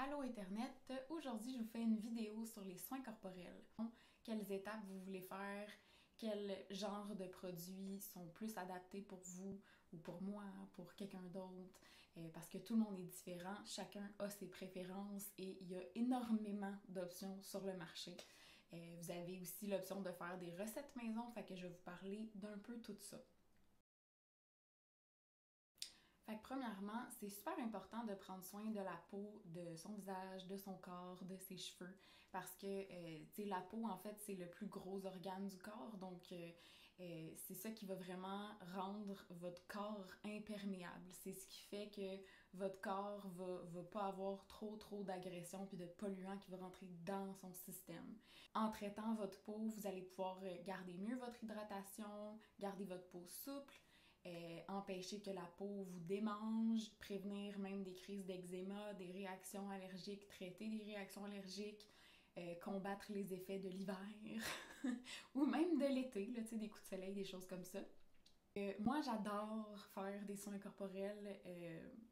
Allô Internet, aujourd'hui je vous fais une vidéo sur les soins corporels. Quelles étapes vous voulez faire, quel genre de produits sont plus adaptés pour vous ou pour moi, pour quelqu'un d'autre, parce que tout le monde est différent, chacun a ses préférences et il y a énormément d'options sur le marché. Vous avez aussi l'option de faire des recettes maison, fait que je vais vous parler d'un peu tout ça. Fait que premièrement, c'est super important de prendre soin de la peau, de son visage, de son corps, de ses cheveux, parce que, tu sais, la peau, en fait, c'est le plus gros organe du corps, donc c'est ça qui va vraiment rendre votre corps imperméable. C'est ce qui fait que votre corps va pas avoir trop d'agression puis de polluants qui vont rentrer dans son système. En traitant votre peau, vous allez pouvoir garder mieux votre hydratation, garder votre peau souple, empêcher que la peau vous démange, prévenir même des crises d'eczéma, des réactions allergiques, traiter des réactions allergiques, combattre les effets de l'hiver ou même de l'été, là, tu sais, des coups de soleil, des choses comme ça. Moi, j'adore faire des soins corporels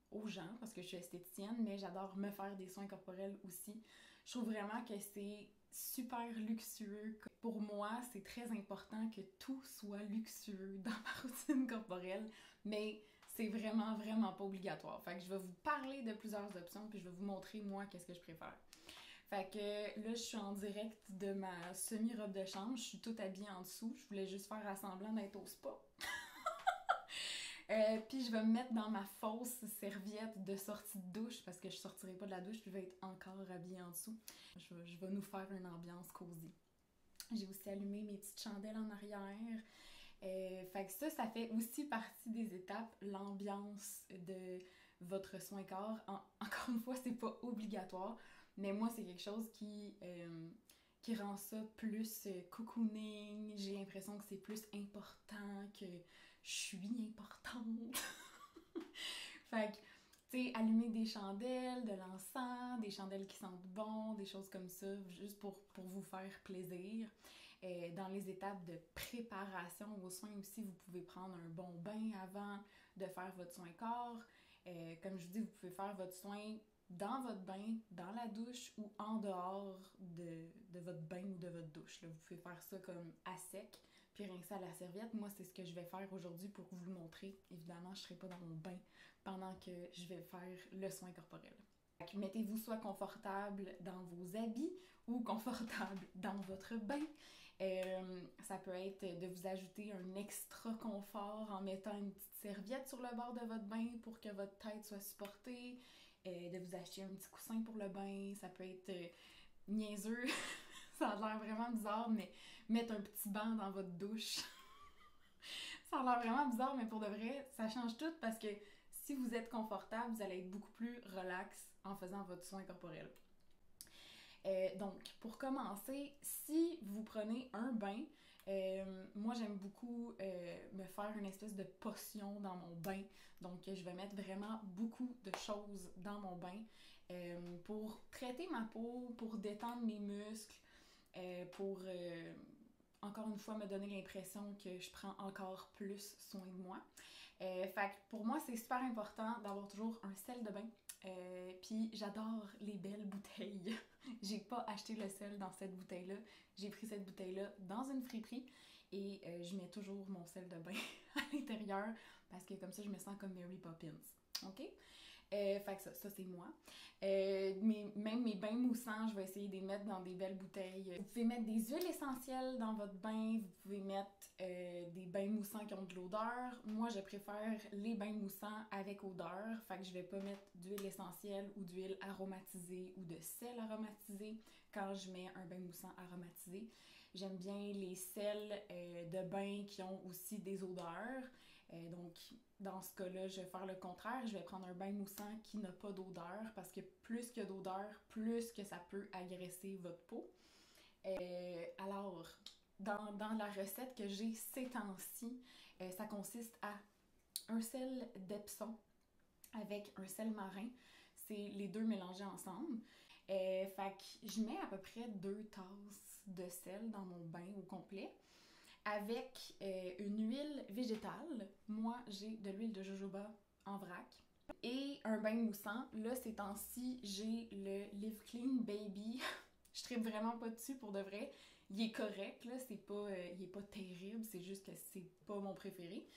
aux gens parce que je suis esthéticienne, mais j'adore me faire des soins corporels aussi. Je trouve vraiment que c'est super luxueux. Pour moi, c'est très important que tout soit luxueux dans ma routine corporelle, mais c'est vraiment pas obligatoire. Fait que je vais vous parler de plusieurs options puis je vais vous montrer moi qu'est-ce que je préfère. Fait que là, je suis en direct de ma semi-robe de chambre, je suis toute habillée en dessous. Je voulais juste faire semblant d'être au spa. Puis je vais me mettre dans ma fausse serviette de sortie de douche parce que je sortirai pas de la douche puis je vais être encore habillée en dessous. Je vais nous faire une ambiance cosy. J'ai aussi allumé mes petites chandelles en arrière. Fait que ça fait aussi partie des étapes, l'ambiance de votre soin corps. Encore une fois, c'est pas obligatoire, mais moi, c'est quelque chose qui rend ça plus cocooning. J'ai l'impression que c'est plus important, que je suis importante. Fait que, tu sais, allumer des chandelles, de l'encens, des chandelles qui sentent bon, des choses comme ça, juste pour vous faire plaisir. Dans les étapes de préparation aux soins aussi, vous pouvez prendre un bon bain avant de faire votre soin corps. Comme je vous dis, vous pouvez faire votre soin dans votre bain, dans la douche ou en dehors de votre bain ou de votre douche. Là. Vous pouvez faire ça comme à sec, puis rincer à la serviette. Moi, c'est ce que je vais faire aujourd'hui pour vous le montrer. Évidemment, je ne serai pas dans mon bain pendant que je vais faire le soin corporel. Mettez-vous soit confortable dans vos habits ou confortable dans votre bain. Ça peut être de vous ajouter un extra confort en mettant une petite serviette sur le bord de votre bain pour que votre tête soit supportée, de vous acheter un petit coussin pour le bain. Ça peut être niaiseux, ça a l'air vraiment bizarre, mais mettre un petit banc dans votre douche. Ça a l'air vraiment bizarre, mais pour de vrai, ça change tout parce que si vous êtes confortable, vous allez être beaucoup plus relax en faisant votre soin corporel. Donc, pour commencer, si vous prenez un bain, moi j'aime beaucoup me faire une espèce de potion dans mon bain. Donc, je vais mettre vraiment beaucoup de choses dans mon bain pour traiter ma peau, pour détendre mes muscles, pour encore une fois me donner l'impression que je prends encore plus soin de moi. Fait que pour moi, c'est super important d'avoir toujours un sel de bain. Puis j'adore les belles bouteilles. J'ai pas acheté le sel dans cette bouteille-là. J'ai pris cette bouteille-là dans une friperie et je mets toujours mon sel de bain à l'intérieur parce que comme ça, je me sens comme Mary Poppins. OK? Fait que ça c'est moi. Même mes bains moussants, je vais essayer de les mettre dans des belles bouteilles. Vous pouvez mettre des huiles essentielles dans votre bain, vous pouvez mettre des bains moussants qui ont de l'odeur. Moi, je préfère les bains moussants avec odeur, fait que je vais pas mettre d'huile essentielle ou d'huile aromatisée ou de sel aromatisé quand je mets un bain moussant aromatisé. J'aime bien les sels de bain qui ont aussi des odeurs. Donc, dans ce cas-là, je vais faire le contraire. Je vais prendre un bain moussant qui n'a pas d'odeur parce que plus qu'il y a d'odeur, plus que ça peut agresser votre peau. Alors, dans la recette que j'ai ces temps-ci, ça consiste à un sel d'Epsom avec un sel marin. C'est les deux mélangés ensemble. Fait que je mets à peu près 2 tasses de sel dans mon bain au complet avec une huile végétale. Moi, j'ai de l'huile de jojoba en vrac. Et un bain moussant. Là, ces temps-ci, j'ai le Live Clean Baby. Je tripe vraiment pas dessus pour de vrai. Il est correct, là, c'est pas, il est pas terrible, c'est juste que c'est pas mon préféré.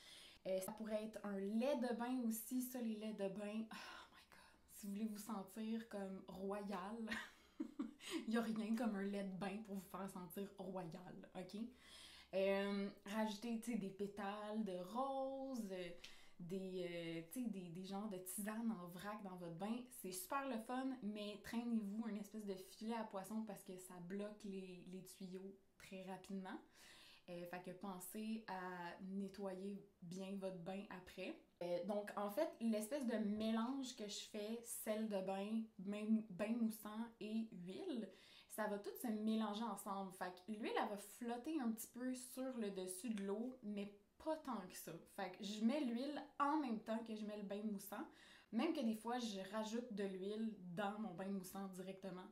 Ça pourrait être un lait de bain aussi, ça, les laits de bain. Oh my god, si vous voulez vous sentir comme royal, il y a rien comme un lait de bain pour vous faire sentir royal, ok? Rajouter, tu sais, des pétales de rose, des genres de tisanes en vrac dans votre bain. C'est super le fun, mais traînez-vous un espèce de filet à poisson parce que ça bloque les tuyaux très rapidement. Fait que pensez à nettoyer bien votre bain après. Donc, en fait, l'espèce de mélange que je fais, sel de bain, bain moussant et huile, ça va tout se mélanger ensemble. Fait que l'huile, elle va flotter un petit peu sur le dessus de l'eau, mais pas tant que ça. Fait que je mets l'huile en même temps que je mets le bain moussant, même que des fois, je rajoute de l'huile dans mon bain moussant directement.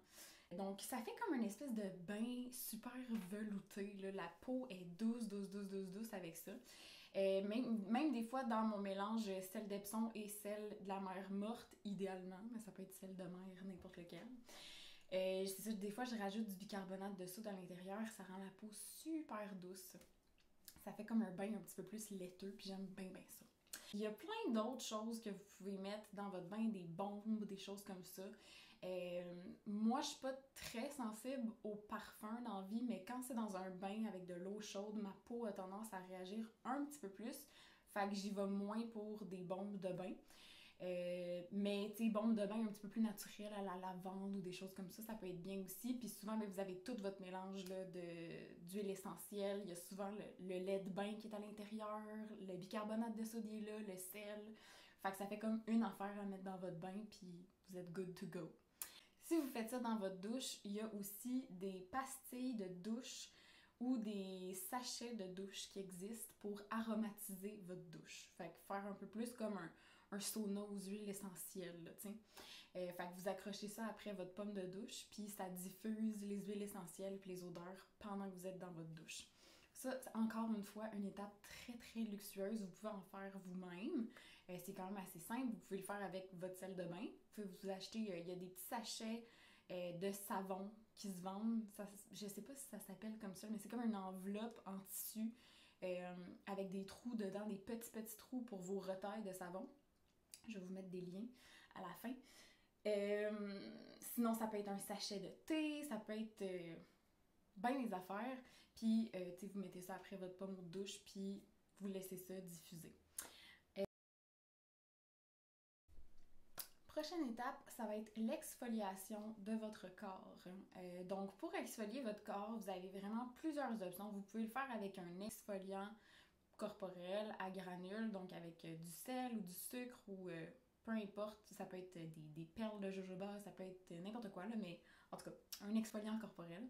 Donc, ça fait comme une espèce de bain super velouté, là. La peau est douce avec ça. Même des fois, dans mon mélange sel d'Epsom et sel de la mer morte, idéalement, mais ça peut être sel de mer, n'importe lequel. C'est ça, des fois, je rajoute du bicarbonate de soude à l'intérieur, ça rend la peau super douce. Ça fait comme un bain un petit peu plus laiteux, puis j'aime bien ça. Il y a plein d'autres choses que vous pouvez mettre dans votre bain, des bombes, des choses comme ça. Moi, je suis pas très sensible au parfum dans la vie, mais quand c'est dans un bain avec de l'eau chaude, ma peau a tendance à réagir un petit peu plus. Fait que j'y vais moins pour des bombes de bain. Mais tu sais, bombes de bain un petit peu plus naturelles à la lavande ou des choses comme ça peut être bien aussi. Puis souvent, ben, vous avez tout votre mélange d'huile essentielle. Il y a souvent le lait de bain qui est à l'intérieur, le bicarbonate de soude est là, le sel. Fait que ça fait comme une affaire à mettre dans votre bain, puis vous êtes good to go. Si vous faites ça dans votre douche, il y a aussi des pastilles de douche ou des sachets de douche qui existent pour aromatiser votre douche. Fait que faire un peu plus comme un sauna aux huiles essentielles, là, t'sais. Fait que vous accrochez ça après votre pomme de douche, puis ça diffuse les huiles essentielles puis les odeurs pendant que vous êtes dans votre douche. Ça, c'est encore une fois une étape très luxueuse. Vous pouvez en faire vous-même. C'est quand même assez simple. Vous pouvez le faire avec votre sel de bain. Vous pouvez vous acheter, il y a des petits sachets de savon qui se vendent. Ça, je sais pas si ça s'appelle comme ça, mais c'est comme une enveloppe en tissu avec des trous dedans, des petits trous pour vos retailles de savon. Je vais vous mettre des liens à la fin. Sinon, ça peut être un sachet de thé, ça peut être bien des affaires. Puis, vous mettez ça après votre pomme de douche, puis vous laissez ça diffuser. Prochaine étape, ça va être l'exfoliation de votre corps. Donc, pour exfolier votre corps, vous avez vraiment plusieurs options. Vous pouvez le faire avec un exfoliant corporel à granules, donc avec du sel ou du sucre ou peu importe. Ça peut être des perles de jojoba, ça peut être n'importe quoi, là, mais en tout cas, un exfoliant corporel.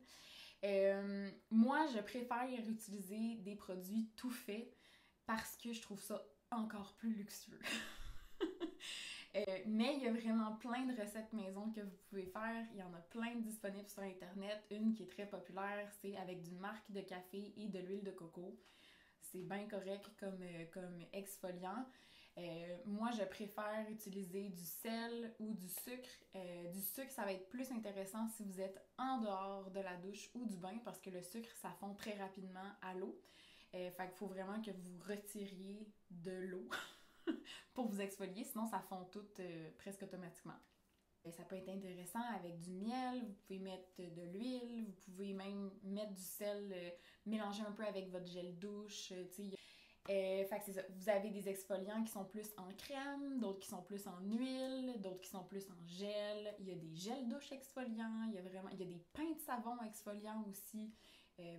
Moi, je préfère utiliser des produits tout faits parce que je trouve ça encore plus luxueux. Mais il y a vraiment plein de recettes maison que vous pouvez faire. Il y en a plein disponibles sur Internet. Une qui est très populaire, c'est avec du marc de café et de l'huile de coco. C'est bien correct comme exfoliant. Moi, je préfère utiliser du sel ou du sucre. Du sucre, ça va être plus intéressant si vous êtes en dehors de la douche ou du bain parce que le sucre, ça fond très rapidement à l'eau. Fait qu'il faut vraiment que vous retiriez de l'eau pour vous exfolier, sinon ça fond tout presque automatiquement. Et ça peut être intéressant avec du miel, vous pouvez mettre de l'huile, vous pouvez même mettre du sel, mélanger un peu avec votre gel douche, fait que c'est ça. Vous avez des exfoliants qui sont plus en crème, d'autres qui sont plus en huile, d'autres qui sont plus en gel. Il y a des gels douche exfoliants, il y a des pains de savon exfoliants aussi.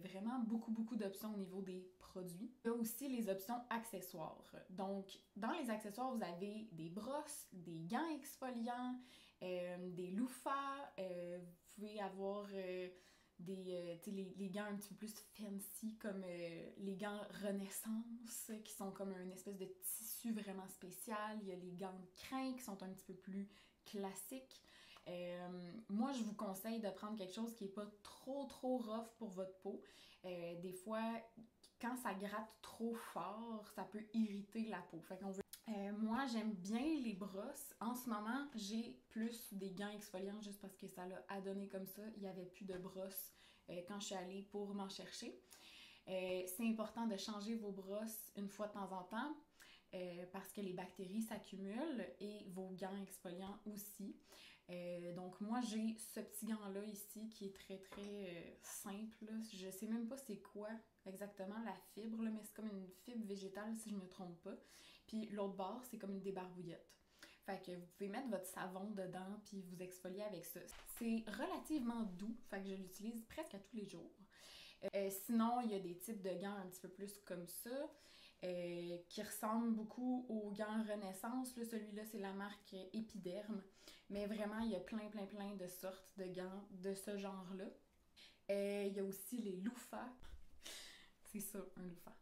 Vraiment beaucoup d'options au niveau des produits. Il y a aussi les options accessoires. Donc, dans les accessoires, vous avez des brosses, des gants exfoliants, des loofahs, vous pouvez avoir les gants un petit peu plus fancy comme les gants Renaissance qui sont comme une espèce de tissu vraiment spécial. Il y a les gants de crin qui sont un petit peu plus classiques. Moi, je vous conseille de prendre quelque chose qui n'est pas trop rough pour votre peau. Des fois, quand ça gratte trop fort, ça peut irriter la peau. Fait qu'on veut Moi, j'aime bien les brosses. En ce moment, j'ai plus des gants exfoliants juste parce que ça l'a adonné comme ça. Il n'y avait plus de brosses quand je suis allée pour m'en chercher. C'est important de changer vos brosses une fois de temps en temps parce que les bactéries s'accumulent et vos gants exfoliants aussi. Donc moi j'ai ce petit gant-là ici qui est très très simple. Je sais même pas c'est quoi exactement la fibre, là, mais c'est comme une fibre végétale si je me trompe pas. Puis l'autre bord c'est comme une débarbouillette. Fait que vous pouvez mettre votre savon dedans puis vous exfolier avec ça. C'est relativement doux, fait que je l'utilise presque à tous les jours. Sinon, il y a des types de gants un petit peu plus comme ça, qui ressemblent beaucoup aux gants Renaissance. Là, celui-là, c'est la marque Epiderme. Mais vraiment, il y a plein de sortes de gants de ce genre-là. Il y a aussi les loofahs. C'est ça, un loofah.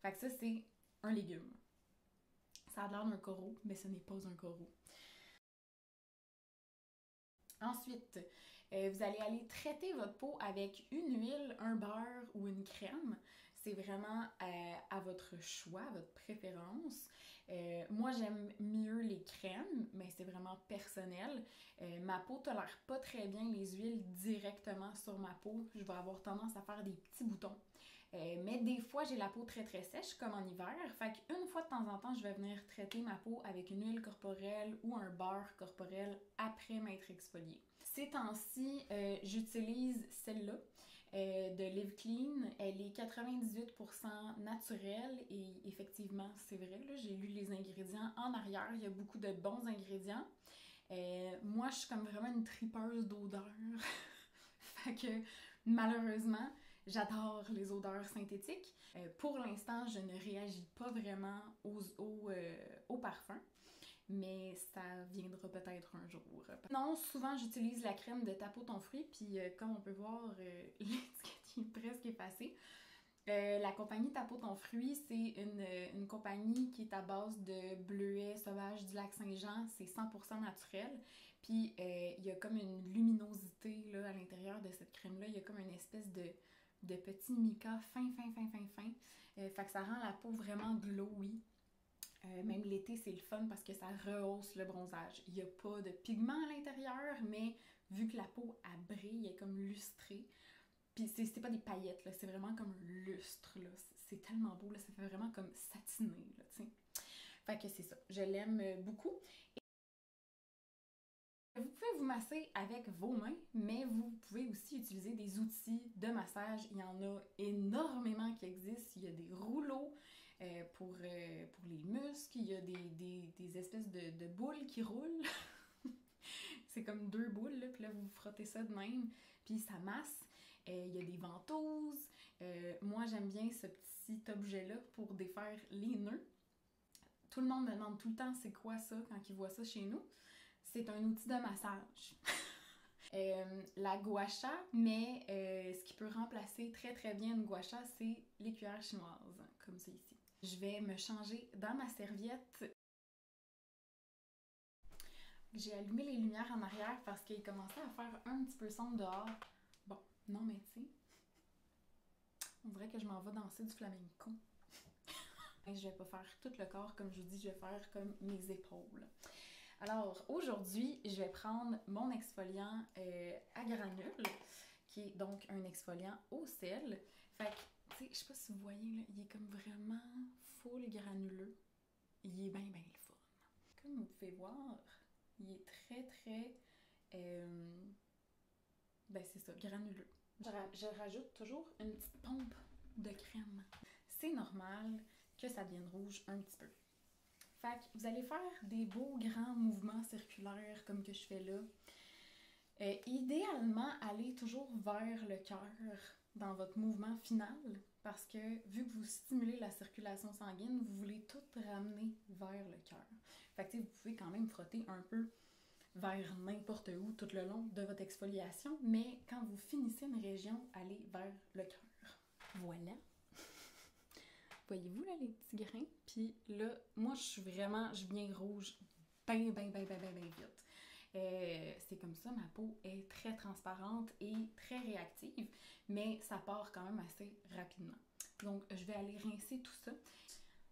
Fait que ça, c'est un légume. Ça a l'air d'un coraux, mais ce n'est pas un coraux. Ensuite, vous allez aller traiter votre peau avec une huile, un beurre ou une crème. C'est vraiment à votre choix, à votre préférence. Moi, j'aime mieux les crèmes, mais c'est vraiment personnel. Ma peau tolère pas très bien les huiles directement sur ma peau. Je vais avoir tendance à faire des petits boutons. Mais des fois, j'ai la peau très sèche, comme en hiver. Fait qu'une fois de temps en temps, je vais venir traiter ma peau avec une huile corporelle ou un beurre corporel après m'être exfoliée. Ces temps-ci, j'utilise celle-là de Live Clean. Elle est 98% naturelle et effectivement, c'est vrai, là, j'ai lu les ingrédients en arrière. Il y a beaucoup de bons ingrédients. Moi, je suis comme vraiment une tripeuse d'odeurs. Fait que malheureusement, j'adore les odeurs synthétiques. Pour l'instant, je ne réagis pas vraiment aux parfums, mais ça viendra peut-être un jour. Non, souvent j'utilise la crème de Ta Peau Ton Fruit, puis comme on peut voir, l'étiquette est presque effacée. La compagnie Ta Peau Ton Fruit, c'est une compagnie qui est à base de bleuets sauvages du lac Saint-Jean. C'est 100% naturel. Puis il y a comme une luminosité là, à l'intérieur de cette crème-là. Il y a comme une espèce de petit mica fin. Fait que ça rend la peau vraiment glowy. Même l'été, c'est le fun parce que ça rehausse le bronzage. Il n'y a pas de pigment à l'intérieur, mais vu que la peau, elle brille, elle est comme lustrée. Puis c'est pas des paillettes, là, c'est vraiment comme un lustre, là. C'est tellement beau, là, ça fait vraiment comme satiné, là, tu sais. Fait que c'est ça, je l'aime beaucoup. Vous pouvez vous masser avec vos mains, mais vous pouvez aussi utiliser des outils de massage. Il y en a énormément qui existent. Il y a des rouleaux pour les muscles. Il y a des espèces de boules qui roulent. C'est comme deux boules, là, puis là, vous frottez ça de même, puis ça masse. Il y a des ventouses. Moi, j'aime bien ce petit objet-là pour défaire les nœuds. Tout le monde me demande tout le temps c'est quoi ça quand ils voient ça chez nous. C'est un outil de massage. La gua sha, mais ce qui peut remplacer très bien une gua sha, c'est les cuillères chinoises, comme ça ici. Je vais me changer dans ma serviette. J'ai allumé les lumières en arrière parce qu'il commençait à faire un petit peu sombre dehors. Bon, non mais tu sais, on dirait que je m'en vais danser du flamenco. Je vais pas faire tout le corps comme je vous dis, je vais faire comme mes épaules. Alors aujourd'hui, je vais prendre mon exfoliant à granules, qui est donc un exfoliant au sel. Fait que, tu sais, je sais pas si vous voyez, là, il est comme vraiment full granuleux. Il est bien le fun. Comme vous pouvez voir, il est très, ben c'est ça, granuleux. Je rajoute toujours une petite pompe de crème. C'est normal que ça devienne rouge un petit peu. Fait que vous allez faire des beaux grands mouvements circulaires comme que je fais là. Idéalement, allez toujours vers le cœur dans votre mouvement final parce que vu que vous stimulez la circulation sanguine, vous voulez tout ramener vers le cœur. Fait que vous pouvez quand même frotter un peu vers n'importe où tout le long de votre exfoliation, mais quand vous finissez une région, allez vers le cœur. Voilà! Voyez-vous là les petits grains? Puis là, moi je viens rouge bien vite. C'est comme ça, ma peau est très transparente et très réactive, mais ça part quand même assez rapidement. Donc je vais aller rincer tout ça.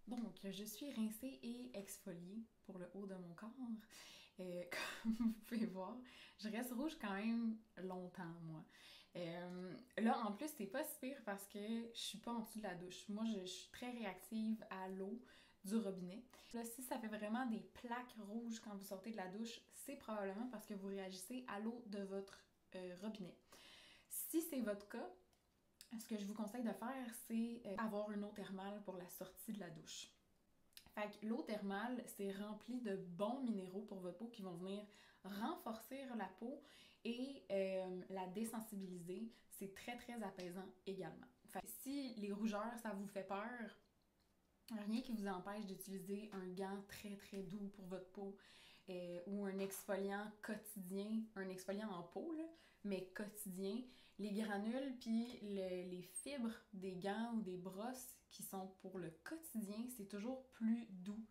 Donc, je suis rincée et exfoliée pour le haut de mon corps. Comme vous pouvez voir, je reste rouge quand même longtemps, moi. Là, en plus, c'est pas si pire parce que je suis pas en dessous de la douche. Moi, je suis très réactive à l'eau du robinet. Là, si ça fait vraiment des plaques rouges quand vous sortez de la douche, c'est probablement parce que vous réagissez à l'eau de votre robinet. Si c'est votre cas, ce que je vous conseille de faire, c'est avoir une eau thermale pour la sortie de la douche. Fait que l'eau thermale, c'est rempli de bons minéraux pour votre peau qui vont venir renforcer la peau et la désensibiliser. C'est très, très apaisant également. Fait que si les rougeurs, ça vous fait peur, rien qui vous empêche d'utiliser un gant très, très doux pour votre peau ou un exfoliant quotidien, un exfoliant en peau, là, mais quotidien. Les granules puis les fibres des gants ou des brosses qui sont pour le quotidien, c'est toujours plus doux.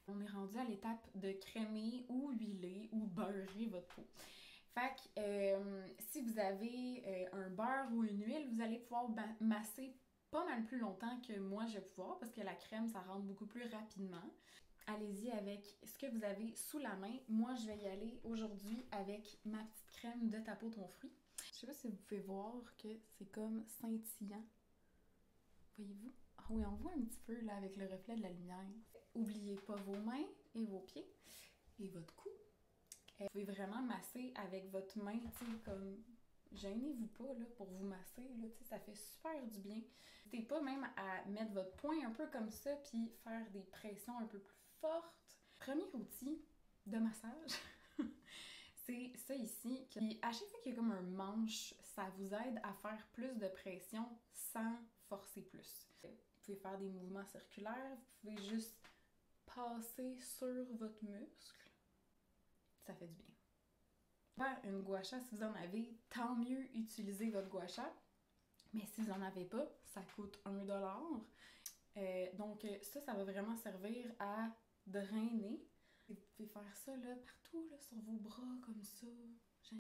On est rendu à l'étape de crémer ou huiler ou beurrer votre peau. Fait que si vous avez un beurre ou une huile, vous allez pouvoir masser pas mal plus longtemps que moi je vais pouvoir parce que la crème, ça rentre beaucoup plus rapidement. Allez-y avec ce que vous avez sous la main. Moi, je vais y aller aujourd'hui avec ma petite crème de ta peau ton fruit. Je sais pas si vous pouvez voir que c'est comme scintillant. Voyez-vous? Ah oui, on voit un petit peu là avec le reflet de la lumière. Oubliez pas vos mains et vos pieds et votre cou. Vous pouvez vraiment masser avec votre main, tu sais, comme gênez-vous pas là, pour vous masser, là, ça fait super du bien. N'hésitez pas même à mettre votre poing un peu comme ça puis faire des pressions un peu plus fortes. Premier outil de massage, c'est ça ici. Puis à chaque fois qu'il y a comme un manche, ça vous aide à faire plus de pression sans forcer plus. Vous pouvez faire des mouvements circulaires, vous pouvez juste passer sur votre muscle. Ça fait du bien. Faire une gua sha, si vous en avez, tant mieux utilisez votre gua sha. Mais si vous n'en avez pas, ça coûte $1. Donc ça va vraiment servir à drainer. Vous pouvez faire ça là, partout là, sur vos bras comme ça.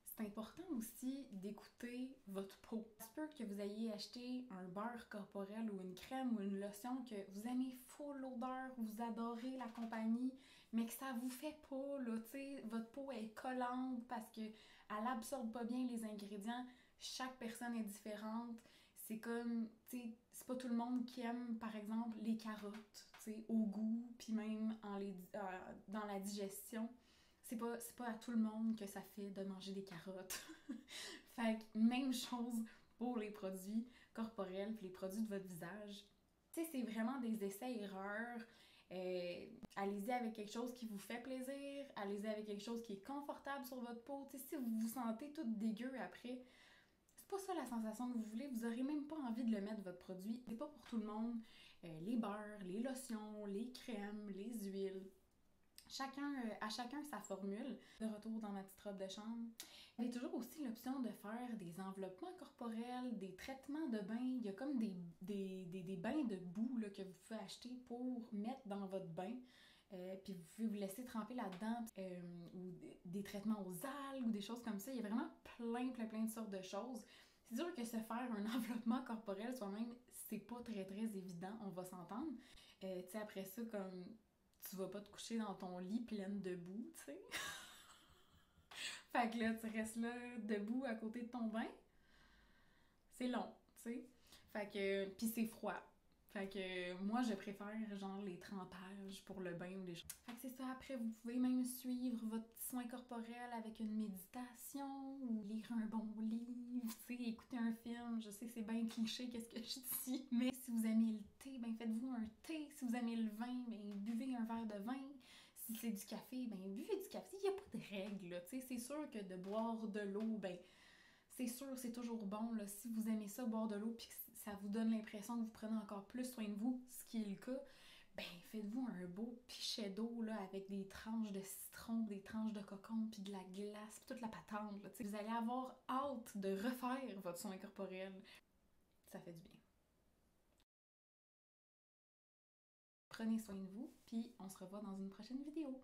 C'est important aussi d'écouter votre peau. Ça se peut que vous ayez acheté un beurre corporel ou une crème ou une lotion que vous aimez full l'odeur, vous adorez la compagnie, mais que ça vous fait pas, là, tu sais, votre peau est collante parce qu'elle absorbe pas bien les ingrédients. Chaque personne est différente. C'est comme, tu sais, c'est pas tout le monde qui aime, par exemple, les carottes, tu sais, au goût, puis même dans la digestion. C'est pas à tout le monde que ça fait de manger des carottes. Fait que même chose pour les produits corporels puis les produits de votre visage. Tu sais, c'est vraiment des essais-erreurs. Allez-y avec quelque chose qui vous fait plaisir. Allez-y avec quelque chose qui est confortable sur votre peau. Tu sais, si vous vous sentez toute dégueu après, c'est pas ça la sensation que vous voulez. Vous aurez même pas envie de le mettre, votre produit. C'est pas pour tout le monde. Les beurres, les lotions, les crèmes, les huiles. À chacun sa formule. De retour dans ma petite robe de chambre. Il y a toujours aussi l'option de faire des enveloppements corporels, des traitements de bain. Il y a comme des bains de boue là, que vous pouvez acheter pour mettre dans votre bain. Puis vous pouvez vous laisser tremper là-dedans. Ou des traitements aux algues ou des choses comme ça. Il y a vraiment plein de sortes de choses. C'est sûr que se faire un enveloppement corporel soi-même, c'est pas très évident, on va s'entendre. Tu sais, après ça, comme tu vas pas te coucher dans ton lit pleine de boue, tu sais. Fait que là, tu restes là, debout à côté de ton bain. C'est long, tu sais. Fait que, pis c'est froid. Fait que moi, je préfère genre les trempages pour le bain ou des choses. Fait que c'est ça. Après, vous pouvez même suivre votre petit soin corporel avec une méditation ou lire un bon livre, tu sais, écouter un film. Je sais que c'est bien cliché qu'est-ce que je dis, mais si vous aimez le thé, ben faites-vous un thé. Si vous aimez le vin, ben buvez un verre de vin. Si c'est du café, ben buvez du café. Il n'y a pas de règle, là, tu sais. C'est sûr que de boire de l'eau, ben c'est sûr, c'est toujours bon, là. Si vous aimez ça, boire de l'eau, puis que ça vous donne l'impression que vous prenez encore plus soin de vous, ce qui est le cas, ben faites-vous un beau pichet d'eau, là, avec des tranches de citron, des tranches de cocon, puis de la glace, puis toute la patente, là. T'sais. Vous allez avoir hâte de refaire votre soin corporel. Ça fait du bien. Prenez soin de vous, puis on se revoit dans une prochaine vidéo.